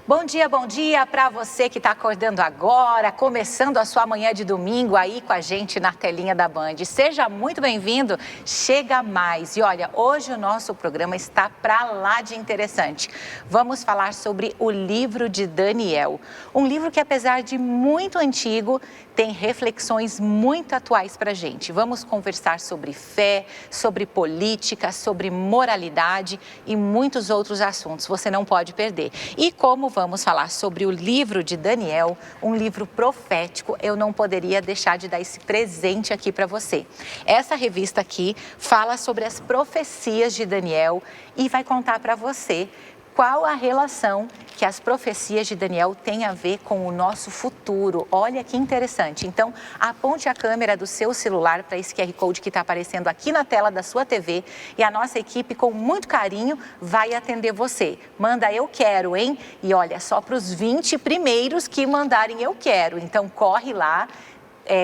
Bom dia para você que está acordando agora, começando a sua manhã de domingo aí com a gente na telinha da Band. Seja muito bem-vindo, chega mais. E olha, hoje o nosso programa está para lá de interessante. Vamos falar sobre o livro de Daniel. Um livro que, apesar de muito antigo, tem reflexões muito atuais para a gente. Vamos conversar sobre fé, sobre política, sobre moralidade e muitos outros assuntos. Você não pode perder. E como vamos falar sobre o livro de Daniel, um livro profético, eu não poderia deixar de dar esse presente aqui para você. Essa revista aqui fala sobre as profecias de Daniel e vai contar para você qual a relação que as profecias de Daniel têm a ver com o nosso futuro. Olha que interessante. Então, aponte a câmera do seu celular para esse QR Code que está aparecendo aqui na tela da sua TV e a nossa equipe, com muito carinho, vai atender você. Manda eu quero, hein? E olha, só para os 20 primeiros que mandarem eu quero. Então, corre lá.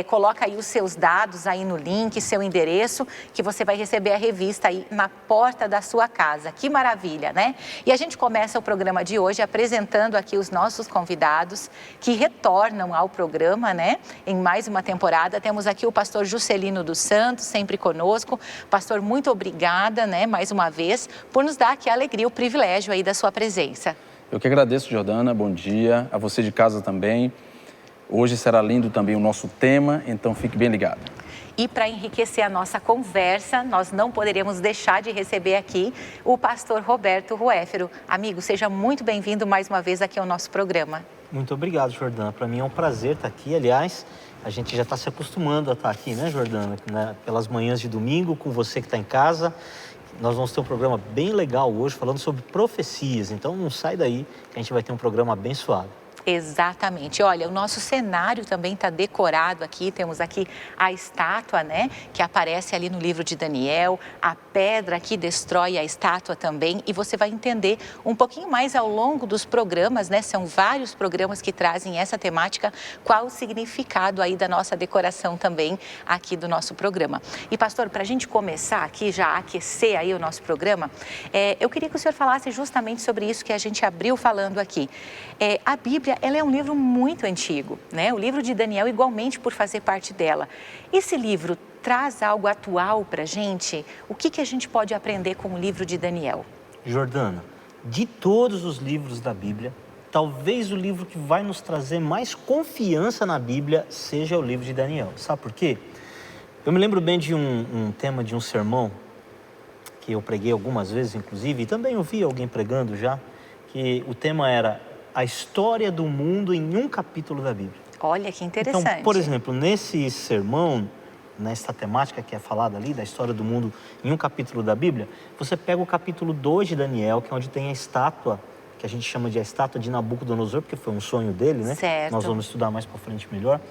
Coloca aí os seus dados aí no link, seu endereço, que você vai receber a revista aí na porta da sua casa. Que maravilha, né? E a gente começa o programa de hoje apresentando aqui os nossos convidados que retornam ao programa, né? Em mais uma temporada. Temos aqui o pastor Juscelino dos Santos, sempre conosco. Pastor, muito obrigada, né? Mais uma vez, por nos dar aqui a alegria, o privilégio aí da sua presença. Eu que agradeço, Jordana. Bom dia. A você de casa também. Hoje será lindo também o nosso tema, então fique bem ligado. E para enriquecer a nossa conversa, nós não poderíamos deixar de receber aqui o pastor Roberto Ruéfero. Amigo, seja muito bem-vindo mais uma vez aqui ao nosso programa. Muito obrigado, Jordana. Para mim é um prazer estar aqui. Aliás, a gente já está se acostumando a estar aqui, né, Jordana? Pelas manhãs de domingo, com você que está em casa. Nós vamos ter um programa bem legal hoje, falando sobre profecias. Então não sai daí, que a gente vai ter um programa abençoado. Exatamente. Olha, o nosso cenário também está decorado aqui. Temos aqui a estátua, né, que aparece ali no livro de Daniel. A pedra que destrói a estátua também. E você vai entender um pouquinho mais ao longo dos programas, né? São vários programas que trazem essa temática. Qual o significado aí da nossa decoração também aqui do nosso programa. E pastor, para a gente começar aqui, já aquecer aí o nosso programa, eu queria que o senhor falasse justamente sobre isso que a gente abriu falando aqui. A Bíblia, ela é um livro muito antigo, né? O livro de Daniel, igualmente, por fazer parte dela. Esse livro traz algo atual para a gente? O que a gente pode aprender com o livro de Daniel? Jordana, de todos os livros da Bíblia, talvez o livro que vai nos trazer mais confiança na Bíblia seja o livro de Daniel. Sabe por quê? Eu me lembro bem de um tema de um sermão que eu preguei algumas vezes, inclusive, e também ouvi alguém pregando já, que o tema era a história do mundo em um capítulo da Bíblia. Olha que interessante. Então, por exemplo, nesse sermão, nessa temática que é falada ali, da história do mundo em um capítulo da Bíblia, você pega o capítulo 2 de Daniel, que é onde tem a estátua, que a gente chama de a estátua de Nabucodonosor, porque foi um sonho dele, né? Certo. Nós vamos estudar mais para frente melhor.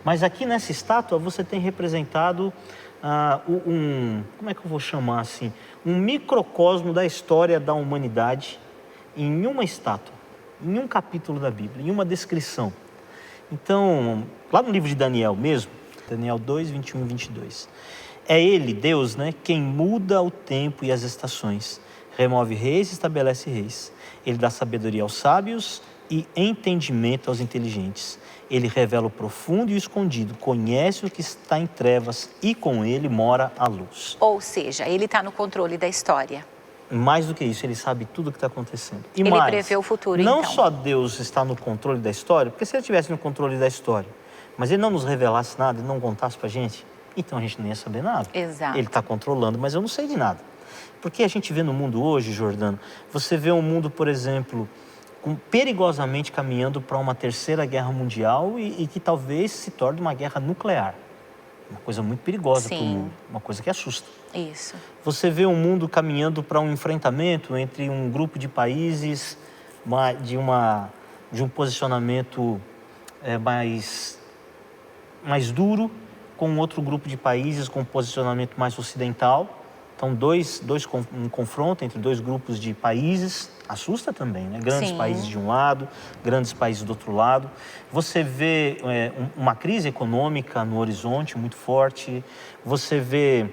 Mas aqui nessa estátua você tem representado como é que eu vou chamar assim? Um microcosmo da história da humanidade em uma estátua, em um capítulo da Bíblia, em uma descrição. Então, lá no livro de Daniel mesmo, Daniel 2, 21 e 22, é ele, Deus, né, quem muda o tempo e as estações, remove reis e estabelece reis. Ele dá sabedoria aos sábios e entendimento aos inteligentes. Ele revela o profundo e o escondido, conhece o que está em trevas e com ele mora a luz. Ou seja, ele está no controle da história. Mais do que isso, ele sabe tudo o que está acontecendo. E ele mais, prevê o futuro, não então. só Deus está no controle da história, porque se ele estivesse no controle da história, mas ele não nos revelasse nada, ele não contasse para a gente, então a gente nem ia saber nada. Exato. Ele está controlando, mas eu não sei de nada. Porque a gente vê no mundo hoje, Jordano, você vê um mundo, por exemplo, perigosamente caminhando para uma terceira guerra mundial e que talvez se torne uma guerra nuclear. Uma coisa muito perigosa para o mundo, uma coisa que assusta. Isso. Você vê um mundo caminhando para um enfrentamento entre um grupo de países de um posicionamento mais duro com outro grupo de países com um posicionamento mais ocidental. Então, um confronto entre dois grupos de países assusta também, né? Grandes países de um lado, grandes países do outro lado. Você vê uma crise econômica no horizonte muito forte. Você vê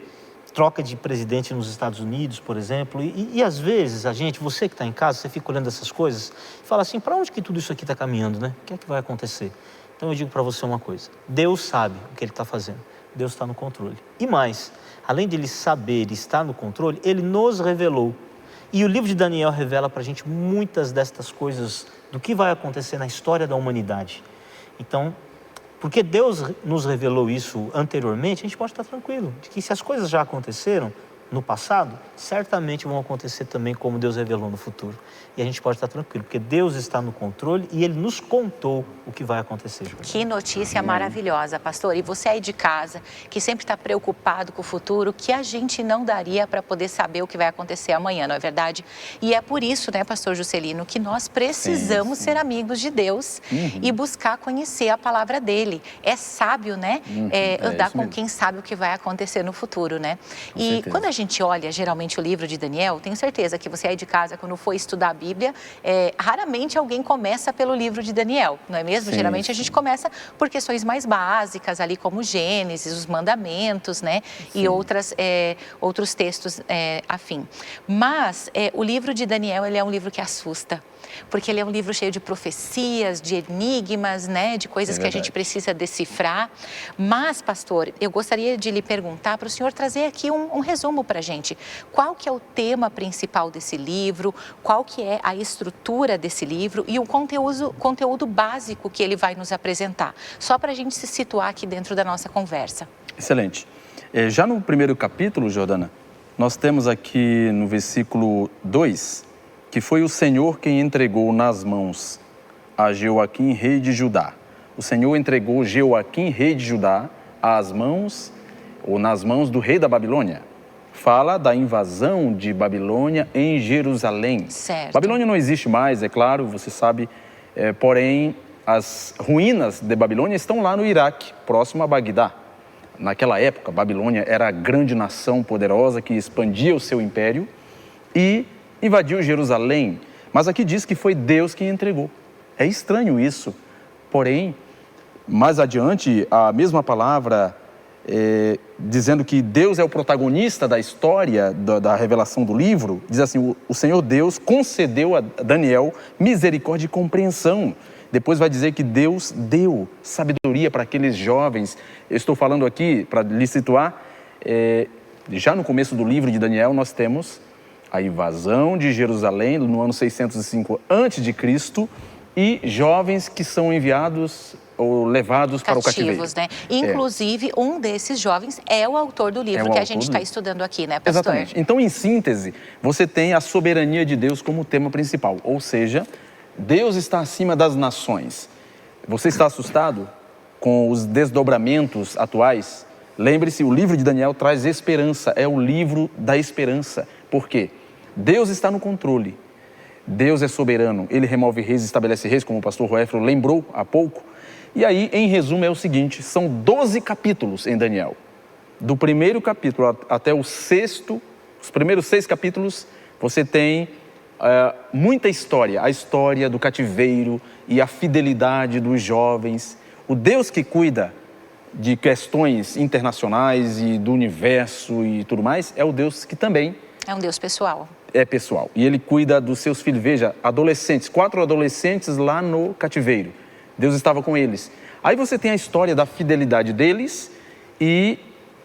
troca de presidente nos Estados Unidos, por exemplo, e às vezes você que está em casa, você fica olhando essas coisas e fala assim, para onde que tudo isso aqui está caminhando, né? O que é que vai acontecer? Então eu digo para você uma coisa, Deus sabe o que Ele está fazendo, Deus está no controle. E mais, além de Ele saber e estar no controle, Ele nos revelou. E o livro de Daniel revela para a gente muitas destas coisas do que vai acontecer na história da humanidade. Então, porque Deus nos revelou isso anteriormente, a gente pode estar tranquilo, de que se as coisas já aconteceram no passado, certamente vão acontecer também como Deus revelou no futuro. E a gente pode estar tranquilo, porque Deus está no controle e Ele nos contou o que vai acontecer. Que notícia maravilhosa, pastor. E você aí de casa, que sempre está preocupado com o futuro, que a gente não daria para poder saber o que vai acontecer amanhã, não é verdade? E é por isso, né, pastor Juscelino, que nós precisamos ser amigos de Deus e buscar conhecer a palavra dele. É sábio, né, andar com quem sabe o que vai acontecer no futuro, né? E quando a gente olha, geralmente, o livro de Daniel, tenho certeza que você aí de casa, quando for estudar a Bíblia, raramente alguém começa pelo livro de Daniel, não é mesmo? Geralmente a gente começa por questões mais básicas, ali como Gênesis, os mandamentos, né? E outros textos afim. Mas o livro de Daniel, ele é um livro que assusta, porque ele é um livro cheio de profecias, de enigmas, né? De coisas que a gente precisa decifrar. Mas, pastor, eu gostaria de lhe perguntar para o senhor trazer aqui um resumo para a gente. Qual que é o tema principal desse livro? Qual que é a estrutura desse livro? E o conteúdo básico que ele vai nos apresentar? Só para a gente se situar aqui dentro da nossa conversa. Excelente. Já no primeiro capítulo, Jordana, nós temos aqui no versículo 2, que foi o Senhor quem entregou nas mãos a Jeoaquim, rei de Judá. O Senhor entregou Jeoaquim, rei de Judá, nas mãos do rei da Babilônia. Fala da invasão de Babilônia em Jerusalém. Certo. Babilônia não existe mais, é claro, você sabe, porém as ruínas de Babilônia estão lá no Iraque, próximo a Bagdá. Naquela época, Babilônia era a grande nação poderosa que expandia o seu império e invadiu Jerusalém. Mas aqui diz que foi Deus quem entregou. É estranho isso, porém, mais adiante, a mesma palavra dizendo que Deus é o protagonista da história, da revelação do livro, diz assim, o Senhor Deus concedeu a Daniel misericórdia e compreensão. Depois vai dizer que Deus deu sabedoria para aqueles jovens. Eu estou falando aqui, para lhe situar, já no começo do livro de Daniel, nós temos a invasão de Jerusalém, no ano 605 a.C., e jovens que são enviados ou levados para o cativeiro. Né? Inclusive, um desses jovens é o autor do livro que a gente está estudando aqui, né, pastor? Exatamente. Então, em síntese, você tem a soberania de Deus como tema principal, ou seja, Deus está acima das nações. Você está assustado com os desdobramentos atuais? Lembre-se, o livro de Daniel traz esperança, é o livro da esperança. Por quê? Deus está no controle, Deus é soberano, Ele remove reis e estabelece reis, como o pastor Roéfro lembrou há pouco. E aí, em resumo, é o seguinte, são 12 capítulos em Daniel. Do primeiro capítulo até o sexto, os primeiros 6 capítulos, você tem muita história, a história do cativeiro e a fidelidade dos jovens. O Deus que cuida de questões internacionais e do universo e tudo mais, é o Deus que também... É um Deus pessoal. É pessoal. E Ele cuida dos seus filhos. Veja, adolescentes, 4 adolescentes lá no cativeiro. Deus estava com eles. Aí você tem a história da fidelidade deles e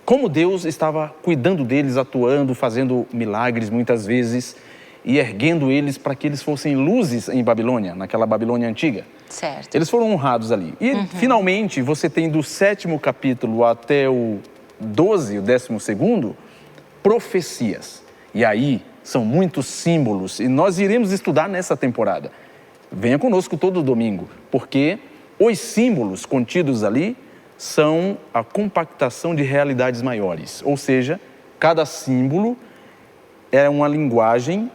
como Deus estava cuidando deles, atuando, fazendo milagres muitas vezes e erguendo eles para que eles fossem luzes em Babilônia, naquela Babilônia antiga. Certo. Eles foram honrados ali. E finalmente você tem do 7º capítulo até o 12, o 12º, profecias. E aí são muitos símbolos e nós iremos estudar nessa temporada. Venha conosco todo domingo, porque os símbolos contidos ali são a compactação de realidades maiores. Ou seja, cada símbolo é uma linguagem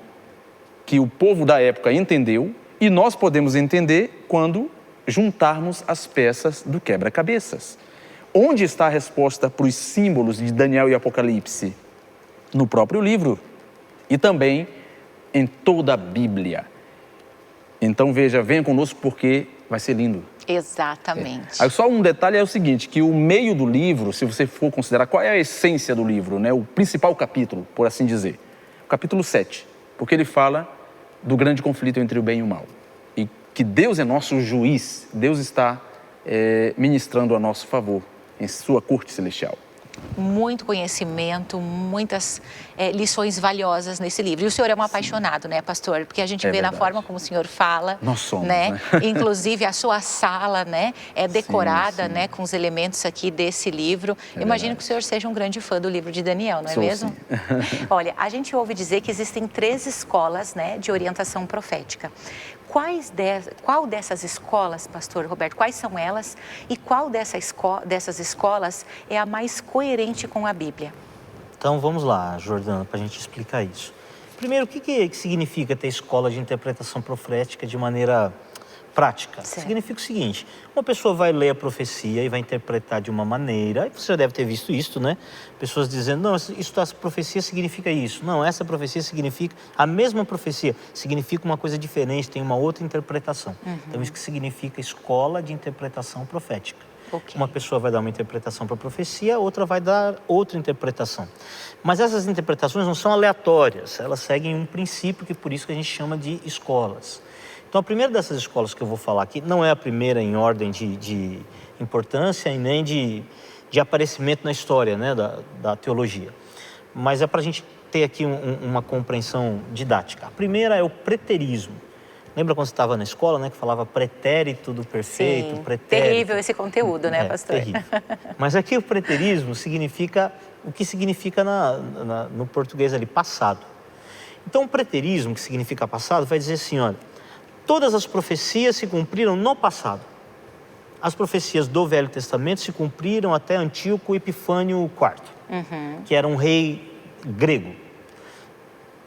que o povo da época entendeu e nós podemos entender quando juntarmos as peças do quebra-cabeças. Onde está a resposta para os símbolos de Daniel e Apocalipse? No próprio livro e também em toda a Bíblia. Então veja, venha conosco porque vai ser lindo. Exatamente. Aí só um detalhe é o seguinte, que o meio do livro, se você for considerar qual é a essência do livro, né, o principal capítulo, por assim dizer, o capítulo 7, porque ele fala do grande conflito entre o bem e o mal. E que Deus é nosso juiz, Deus está ministrando a nosso favor em sua corte celestial. Muito conhecimento, muitas lições valiosas nesse livro. E o senhor é um apaixonado, né, pastor? Porque a gente vê verdade. na forma como o senhor fala. Nós somos, né? né? Inclusive a sua sala, né, é decorada, sim. né, com os elementos aqui desse livro. Imagino que o senhor seja um grande fã do livro de Daniel, não é Sou, mesmo? sim. Olha, a gente ouve dizer que existem 3 escolas, né, de orientação profética. Qual dessas escolas, pastor Roberto, quais são elas e qual dessas escolas é a mais coerente com a Bíblia? Então vamos lá, Jordana, para a gente explicar isso. Primeiro, o que significa ter escola de interpretação profética de maneira prática? Certo. Significa o seguinte, uma pessoa vai ler a profecia e vai interpretar de uma maneira, e você já deve ter visto isso, né? Pessoas dizendo, não, essa profecia significa isso. Não, essa profecia significa, a mesma profecia significa uma coisa diferente, tem uma outra interpretação. Então isso que significa escola de interpretação profética. Okay. Uma pessoa vai dar uma interpretação para a profecia, outra vai dar outra interpretação. Mas essas interpretações não são aleatórias, elas seguem um princípio que por isso que a gente chama de escolas. Então, a primeira dessas escolas que eu vou falar aqui não é a primeira em ordem de importância e nem de aparecimento na história, né, da teologia. Mas é para a gente ter aqui uma compreensão didática. A primeira é o preterismo. Lembra quando você estava na escola, né, que falava pretérito do perfeito, Sim, pretérito? terrível esse conteúdo, né, pastor? Terrível. Mas aqui o preterismo significa o que significa no português ali, passado. Então, o preterismo, que significa passado, vai dizer assim, olha, todas as profecias se cumpriram no passado. As profecias do Velho Testamento se cumpriram até Antíoco Epifânio IV, que era um rei grego.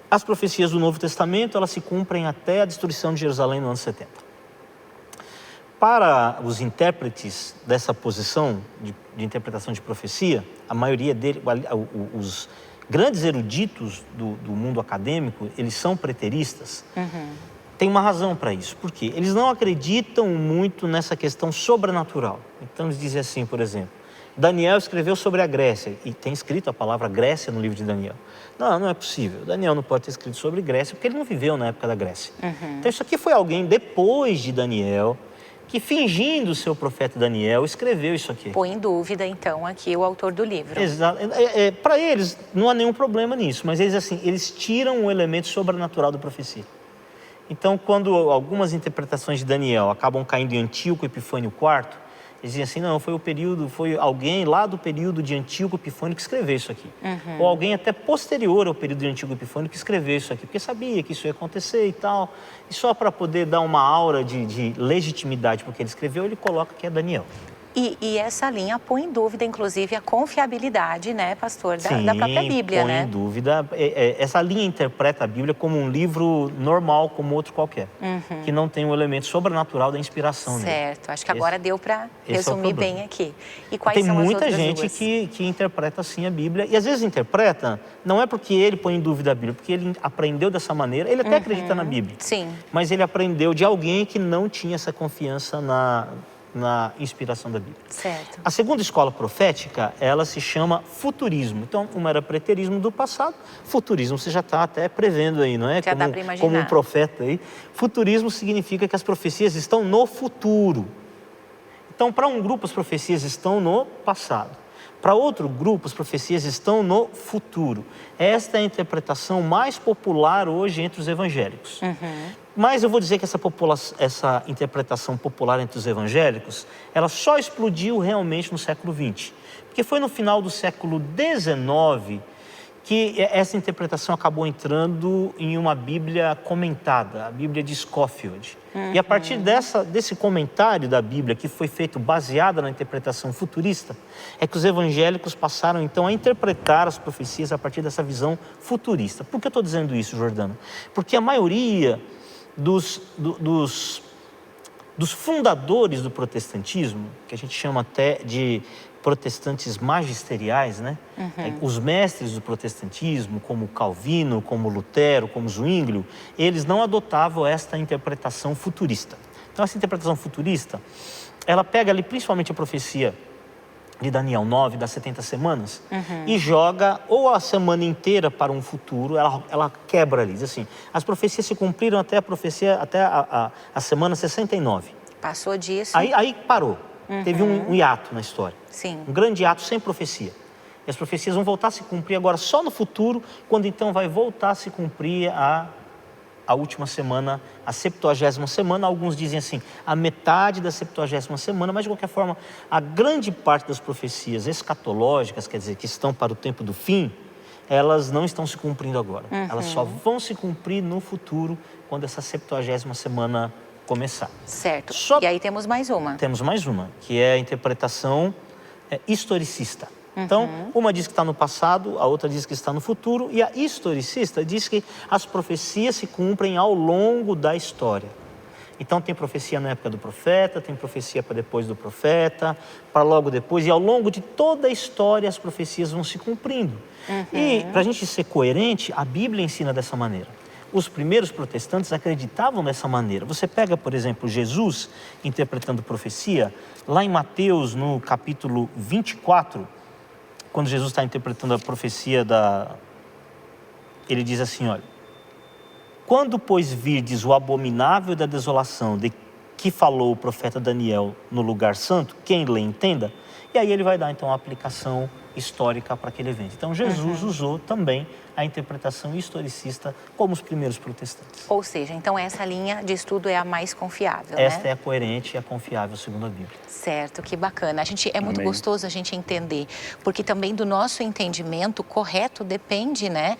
As profecias do Novo Testamento, elas se cumprem até a destruição de Jerusalém no ano 70. Para os intérpretes dessa posição de interpretação de profecia, a maioria deles, os grandes eruditos do mundo acadêmico, eles são preteristas. Tem uma razão para isso. Por quê? Eles não acreditam muito nessa questão sobrenatural. Então eles dizem assim, por exemplo, Daniel escreveu sobre a Grécia, e tem escrito a palavra Grécia no livro de Daniel. Não, não é possível. Daniel não pode ter escrito sobre Grécia, porque ele não viveu na época da Grécia. Então isso aqui foi alguém depois de Daniel, que fingindo ser o profeta Daniel, escreveu isso aqui. Põe em dúvida, então, aqui o autor do livro. Exato. Para eles, não há nenhum problema nisso, mas eles tiram o elemento sobrenatural da profecia. Então, quando algumas interpretações de Daniel acabam caindo em Antíoco Epifânio IV, eles dizem assim, não, foi alguém lá do período de Antíoco Epifânio que escreveu isso aqui. Ou alguém até posterior ao período de Antíoco Epifânio que escreveu isso aqui, porque sabia que isso ia acontecer e tal. E só para poder dar uma aura de legitimidade porque ele escreveu, ele coloca que é Daniel. E essa linha põe em dúvida, inclusive, a confiabilidade, né, pastor, da própria Bíblia, põe né? em dúvida. Essa linha interpreta a Bíblia como um livro normal, como outro qualquer, que não tem o elemento sobrenatural da inspiração nele. Certo, acho que agora deu para resumir bem aqui. E quais tem são as muita outras gente duas? que interpreta assim a Bíblia, e às vezes interpreta, não é porque ele põe em dúvida a Bíblia, porque ele aprendeu dessa maneira, ele até acredita na Bíblia, Sim. mas ele aprendeu de alguém que não tinha essa confiança na inspiração da Bíblia. Certo. A segunda escola profética, ela se chama futurismo. Então, uma era preterismo do passado, futurismo você já está até prevendo aí, não é? Já dá para imaginar. Como um profeta aí. Futurismo significa que as profecias estão no futuro. Então, para um grupo, as profecias estão no passado. Para outro grupo, as profecias estão no futuro. Esta é a interpretação mais popular hoje entre os evangélicos. Mas eu vou dizer que essa interpretação popular entre os evangélicos, ela só explodiu realmente no século XX. Porque foi no final do século XIX que essa interpretação acabou entrando em uma Bíblia comentada, a Bíblia de Scofield. E a partir desse comentário da Bíblia, que foi feito baseada na interpretação futurista, é que os evangélicos passaram então a interpretar as profecias a partir dessa visão futurista. Por que eu estou dizendo isso, Jordano? Porque a maioria dos dos fundadores do protestantismo, que a gente chama até de protestantes magisteriais, né? Os mestres do protestantismo, como Calvino, como Lutero, como Zwinglio, eles não adotavam esta interpretação futurista. Então, essa interpretação futurista, ela pega ali principalmente a profecia de Daniel 9, das 70 semanas, e joga ou a semana inteira para um futuro, ela quebra ali, diz assim, as profecias se cumpriram até a semana 69. Passou disso. Aí parou, teve um hiato na história. Sim. Um grande hiato sem profecia. E as profecias vão voltar a se cumprir agora só no futuro, quando então vai voltar a se cumprir a última semana, a 70ª semana. Alguns dizem assim, a metade da 70ª semana, mas de qualquer forma, a grande parte das profecias escatológicas, quer dizer, que estão para o tempo do fim, elas não estão se cumprindo agora. Elas só vão se cumprir no futuro, quando essa 70ª semana começar. Certo. E aí temos mais uma. Temos mais uma, que é a interpretação historicista. Então, uma diz que está no passado, a outra diz que está no futuro, e a historicista diz que as profecias se cumprem ao longo da história. Então, tem profecia na época do profeta, tem profecia para depois do profeta, para logo depois, e ao longo de toda a história as profecias vão se cumprindo. E, para a gente ser coerente, a Bíblia ensina dessa maneira. Os primeiros protestantes acreditavam dessa maneira. Você pega, por exemplo, Jesus interpretando profecia, lá em Mateus, no capítulo 24, quando Jesus está interpretando a profecia ele diz assim, olha, quando, pois, virdes o abominável da desolação de que falou o profeta Daniel no lugar santo, quem lê entenda, e aí ele vai dar, então, a aplicação histórica para aquele evento. Então, Jesus usou também a interpretação historicista como os primeiros protestantes. Ou seja, então essa linha de estudo é a mais confiável, Esta né? é a coerente e a confiável segundo a Bíblia. Certo, que bacana. É muito Amém. gostoso a gente entender, porque também do nosso entendimento correto depende, né,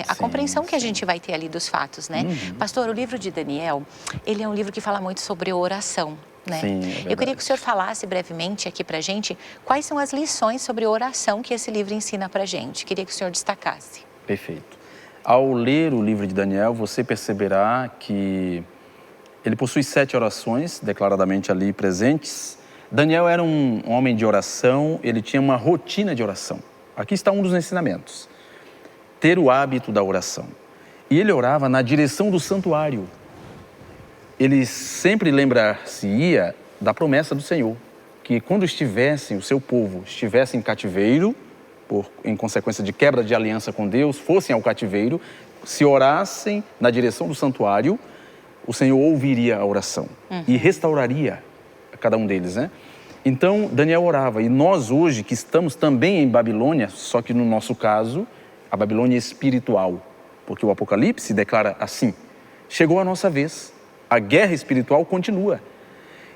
a compreensão que a gente vai ter ali dos fatos, né? Pastor, o livro de Daniel, ele é um livro que fala muito sobre oração. Né? Sim, é verdade. Eu queria que o senhor falasse brevemente aqui pra gente quais são as lições sobre oração que esse livro ensina pra gente. Queria que o senhor destacasse. Perfeito. Ao ler o livro de Daniel, você perceberá que ele possui 7 orações, declaradamente ali presentes. Daniel era um homem de oração, ele tinha uma rotina de oração. Aqui está um dos ensinamentos. Ter o hábito da oração. E ele orava na direção do santuário. Ele sempre lembrar-se-ia da promessa do Senhor, que quando o seu povo estivesse em cativeiro, em consequência de quebra de aliança com Deus, fossem ao cativeiro, se orassem na direção do santuário, o Senhor ouviria a oração e restauraria a cada um deles, né? Então, Daniel orava, e nós hoje que estamos também em Babilônia, só que no nosso caso, a Babilônia espiritual, porque o Apocalipse declara assim, chegou a nossa vez. A guerra espiritual continua.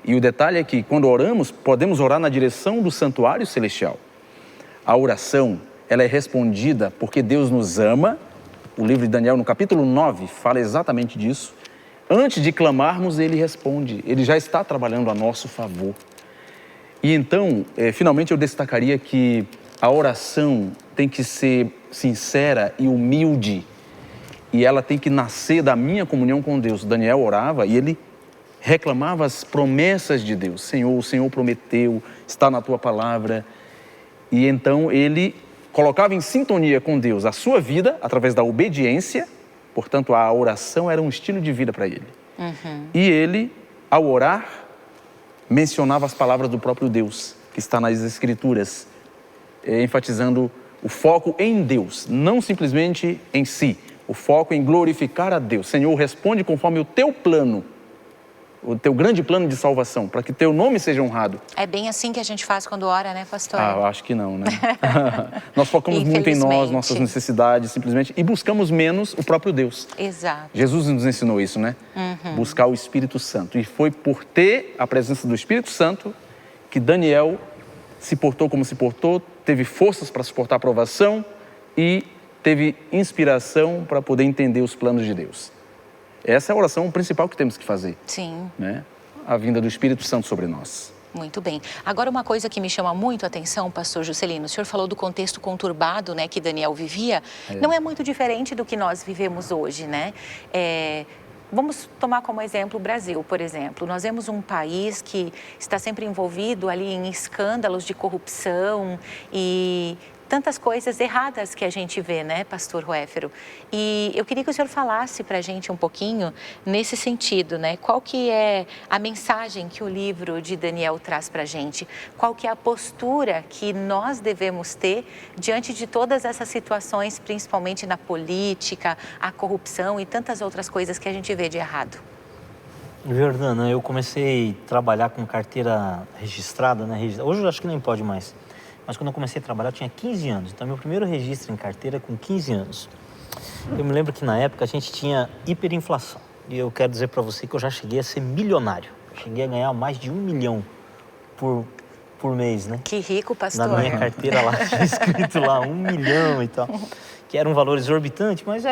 E o detalhe é que, quando oramos, podemos orar na direção do santuário celestial. A oração, ela é respondida porque Deus nos ama. O livro de Daniel, no capítulo 9, fala exatamente disso. Antes de clamarmos, ele responde. Ele já está trabalhando a nosso favor. E então, finalmente eu destacaria que a oração tem que ser sincera e humilde. E ela tem que nascer da minha comunhão com Deus. Daniel orava e ele reclamava as promessas de Deus. Senhor, o Senhor prometeu, está na tua palavra. E então ele colocava em sintonia com Deus a sua vida através da obediência. Portanto, a oração era um estilo de vida para ele. E ele, ao orar, mencionava as palavras do próprio Deus, que está nas Escrituras, enfatizando o foco em Deus, não simplesmente em si. O foco em glorificar a Deus. Senhor, responde conforme o teu plano, o teu grande plano de salvação, para que teu nome seja honrado. É bem assim que a gente faz quando ora, né, pastor? Eu acho que não, né? Nós focamos muito em nós, nossas necessidades, simplesmente, e buscamos menos o próprio Deus. Exato. Jesus nos ensinou isso, né? Buscar o Espírito Santo. E foi por ter a presença do Espírito Santo que Daniel se portou como se portou, teve forças para suportar a provação e teve inspiração para poder entender os planos de Deus. Essa é a oração principal que temos que fazer. Sim. Né? A vinda do Espírito Santo sobre nós. Muito bem. Agora, uma coisa que me chama muito a atenção, pastor Juscelino, o senhor falou do contexto conturbado, né, que Daniel vivia. Não é muito diferente do que nós vivemos hoje, né? Vamos tomar como exemplo o Brasil, por exemplo. Nós vemos um país que está sempre envolvido ali em escândalos de corrupção e tantas coisas erradas que a gente vê, né, pastor Ruéfero? E eu queria que o senhor falasse para a gente um pouquinho nesse sentido, né? Qual que é a mensagem que o livro de Daniel traz para a gente? Qual que é a postura que nós devemos ter diante de todas essas situações, principalmente na política, a corrupção e tantas outras coisas que a gente vê de errado? Jordana, eu comecei a trabalhar com carteira registrada, né? Hoje eu acho que nem pode mais. Mas quando eu comecei a trabalhar, eu tinha 15 anos. Então, meu primeiro registro em carteira é com 15 anos. Eu me lembro que, na época, a gente tinha hiperinflação. E eu quero dizer para você que eu já cheguei a ser milionário. Eu cheguei a ganhar mais de 1 milhão por mês, né? Que rico, pastor. Na minha carteira lá, tinha escrito lá 1 milhão e tal. Que era um valor exorbitante, mas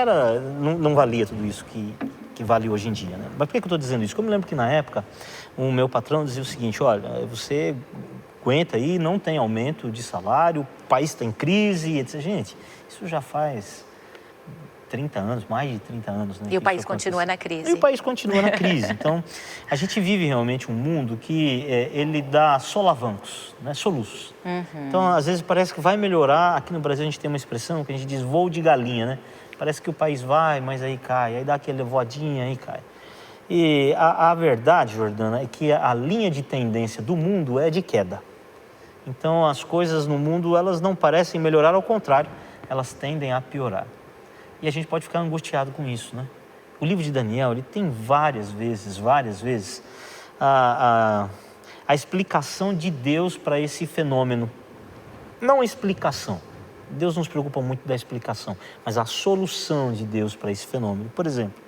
não valia tudo isso que vale hoje em dia, né? Mas por que eu estou dizendo isso? Porque eu me lembro que, na época, o meu patrão dizia o seguinte: olha, você aguenta aí, não tem aumento de salário, o país está em crise, etc. Gente, isso já faz 30 anos, mais de 30 anos, né? E o país continua na crise. E o país continua na crise. Então, a gente vive realmente um mundo que ele dá solavancos, né? Soluços. Então, às vezes parece que vai melhorar. Aqui no Brasil a gente tem uma expressão que a gente diz voo de galinha, né? Parece que o país vai, mas aí cai, aí dá aquele voadinha, aí cai. E a verdade, Jordana, é que a linha de tendência do mundo é de queda. Então, as coisas no mundo, elas não parecem melhorar, ao contrário, elas tendem a piorar. E a gente pode ficar angustiado com isso, né? O livro de Daniel, ele tem várias vezes, a explicação de Deus para esse fenômeno. Não a explicação. Deus não se preocupa muito da explicação, mas a solução de Deus para esse fenômeno. Por exemplo,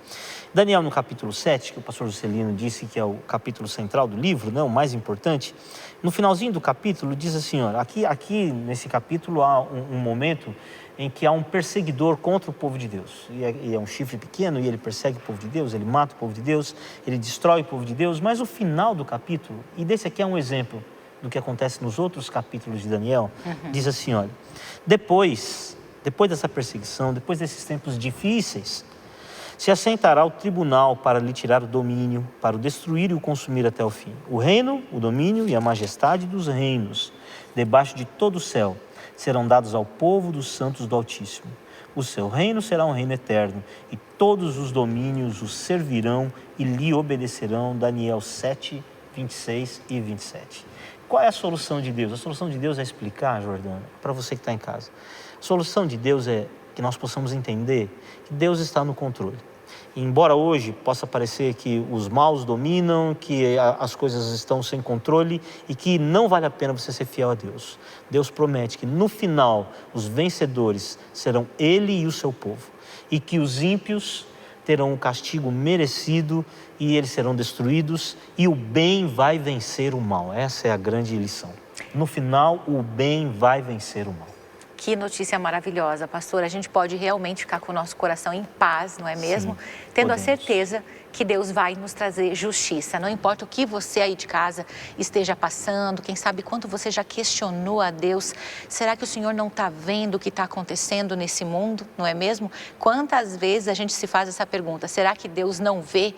Daniel, no capítulo 7, que o pastor Juscelino disse que é o capítulo central do livro, né, o mais importante, no finalzinho do capítulo diz assim, olha, aqui nesse capítulo há um momento em que há um perseguidor contra o povo de Deus. E é um chifre pequeno e ele persegue o povo de Deus, ele mata o povo de Deus, ele destrói o povo de Deus, mas o final do capítulo, e desse aqui é um exemplo do que acontece nos outros capítulos de Daniel, diz assim, olha, depois dessa perseguição, depois desses tempos difíceis, se assentará o tribunal para lhe tirar o domínio, para o destruir e o consumir até o fim. O reino, o domínio e a majestade dos reinos, debaixo de todo o céu, serão dados ao povo dos santos do Altíssimo. O seu reino será um reino eterno, e todos os domínios o servirão e lhe obedecerão. Daniel 7, 26 e 27. Qual é a solução de Deus? A solução de Deus é explicar, Jordana, para você que está em casa. A solução de Deus é que nós possamos entender que Deus está no controle. E embora hoje possa parecer que os maus dominam, que as coisas estão sem controle e que não vale a pena você ser fiel a Deus. Deus promete que no final os vencedores serão Ele e o seu povo. E que os ímpios terão o castigo merecido e eles serão destruídos e o bem vai vencer o mal. Essa é a grande lição. No final, o bem vai vencer o mal. Que notícia maravilhosa, pastor. A gente pode realmente ficar com o nosso coração em paz, não é mesmo? Sim, tendo podemos. a certeza que Deus vai nos trazer justiça. Não importa o que você aí de casa esteja passando, quem sabe quanto você já questionou a Deus. Será que o Senhor não está vendo o que está acontecendo nesse mundo, não é mesmo? Quantas vezes a gente se faz essa pergunta, será que Deus não vê?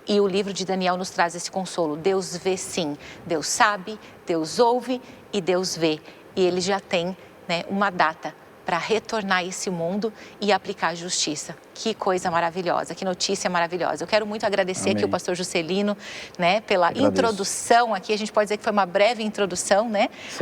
E o livro de Daniel nos traz esse consolo. Deus vê sim, Deus sabe, Deus ouve e Deus vê. E Ele já tem uma data para retornar a esse mundo e aplicar a justiça. Que coisa maravilhosa, que notícia maravilhosa. Eu quero muito agradecer aqui o pastor Juscelino, pela introdução aqui. A gente pode dizer que foi uma breve introdução,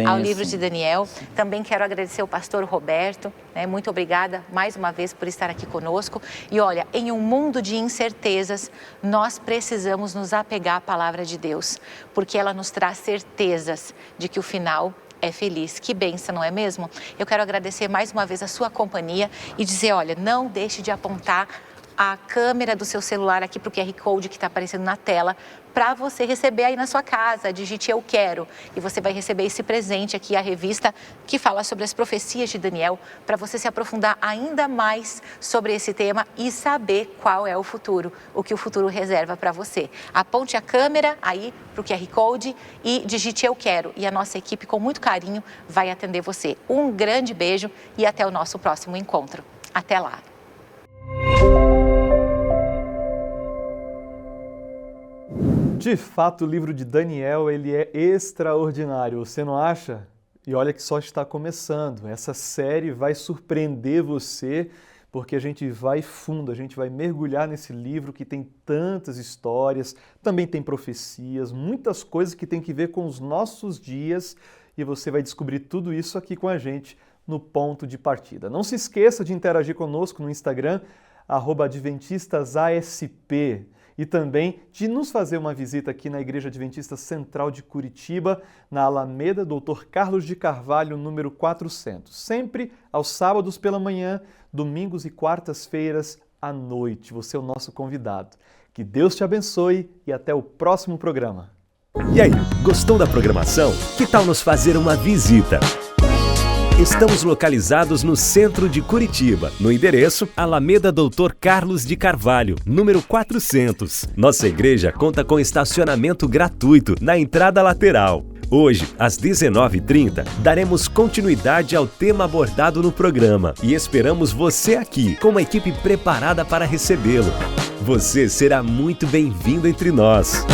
ao livro de Daniel. Também quero agradecer o pastor Roberto, muito obrigada mais uma vez por estar aqui conosco. E olha, em um mundo de incertezas, nós precisamos nos apegar à palavra de Deus, porque ela nos traz certezas de que o final é feliz. Que bênção, não é mesmo? Eu quero agradecer mais uma vez a sua companhia e dizer, olha, não deixe de apontar a câmera do seu celular aqui para o QR Code que está aparecendo na tela, para você receber aí na sua casa. Digite Eu Quero e você vai receber esse presente aqui, a revista que fala sobre as profecias de Daniel, para você se aprofundar ainda mais sobre esse tema e saber qual é o futuro, o que o futuro reserva para você. Aponte a câmera aí para o QR Code e digite Eu Quero e a nossa equipe com muito carinho vai atender você. Um grande beijo e até o nosso próximo encontro. Até lá! De fato, o livro de Daniel, ele é extraordinário, você não acha? E olha que só está começando. Essa série vai surpreender você, porque a gente vai fundo, a gente vai mergulhar nesse livro que tem tantas histórias, também tem profecias, muitas coisas que tem que ver com os nossos dias, e você vai descobrir tudo isso aqui com a gente no Ponto de Partida. Não se esqueça de interagir conosco no Instagram, @adventistasasp, e também de nos fazer uma visita aqui na Igreja Adventista Central de Curitiba, na Alameda Dr. Carlos de Carvalho, número 400. Sempre aos sábados pela manhã, domingos e quartas-feiras à noite. Você é o nosso convidado. Que Deus te abençoe e até o próximo programa. E aí, gostou da programação? Que tal nos fazer uma visita? Estamos localizados no centro de Curitiba, no endereço Alameda Dr. Carlos de Carvalho, número 400. Nossa igreja conta com estacionamento gratuito na entrada lateral. Hoje, às 19h30, daremos continuidade ao tema abordado no programa e esperamos você aqui, com uma equipe preparada para recebê-lo. Você será muito bem-vindo entre nós.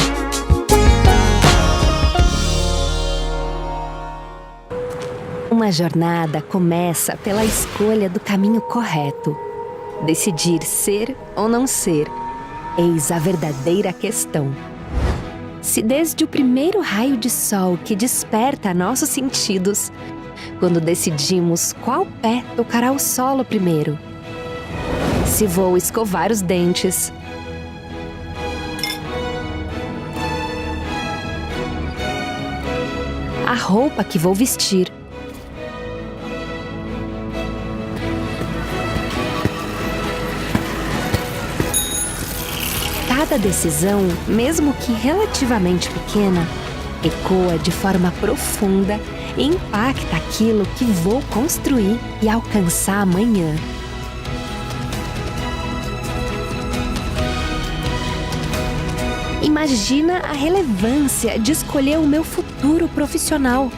Uma jornada começa pela escolha do caminho correto. Decidir ser ou não ser, eis a verdadeira questão. Se desde o primeiro raio de sol que desperta nossos sentidos, quando decidimos qual pé tocará o solo primeiro, se vou escovar os dentes, a roupa que vou vestir, cada decisão, mesmo que relativamente pequena, ecoa de forma profunda e impacta aquilo que vou construir e alcançar amanhã. Imagina a relevância de escolher o meu futuro profissional.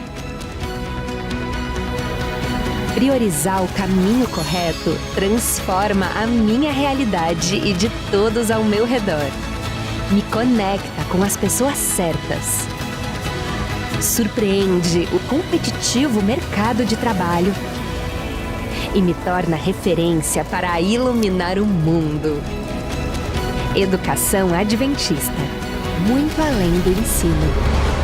Priorizar o caminho correto transforma a minha realidade e de todos ao meu redor. Me conecta com as pessoas certas. Surpreende o competitivo mercado de trabalho e me torna referência para iluminar o mundo. Educação Adventista, muito além do ensino.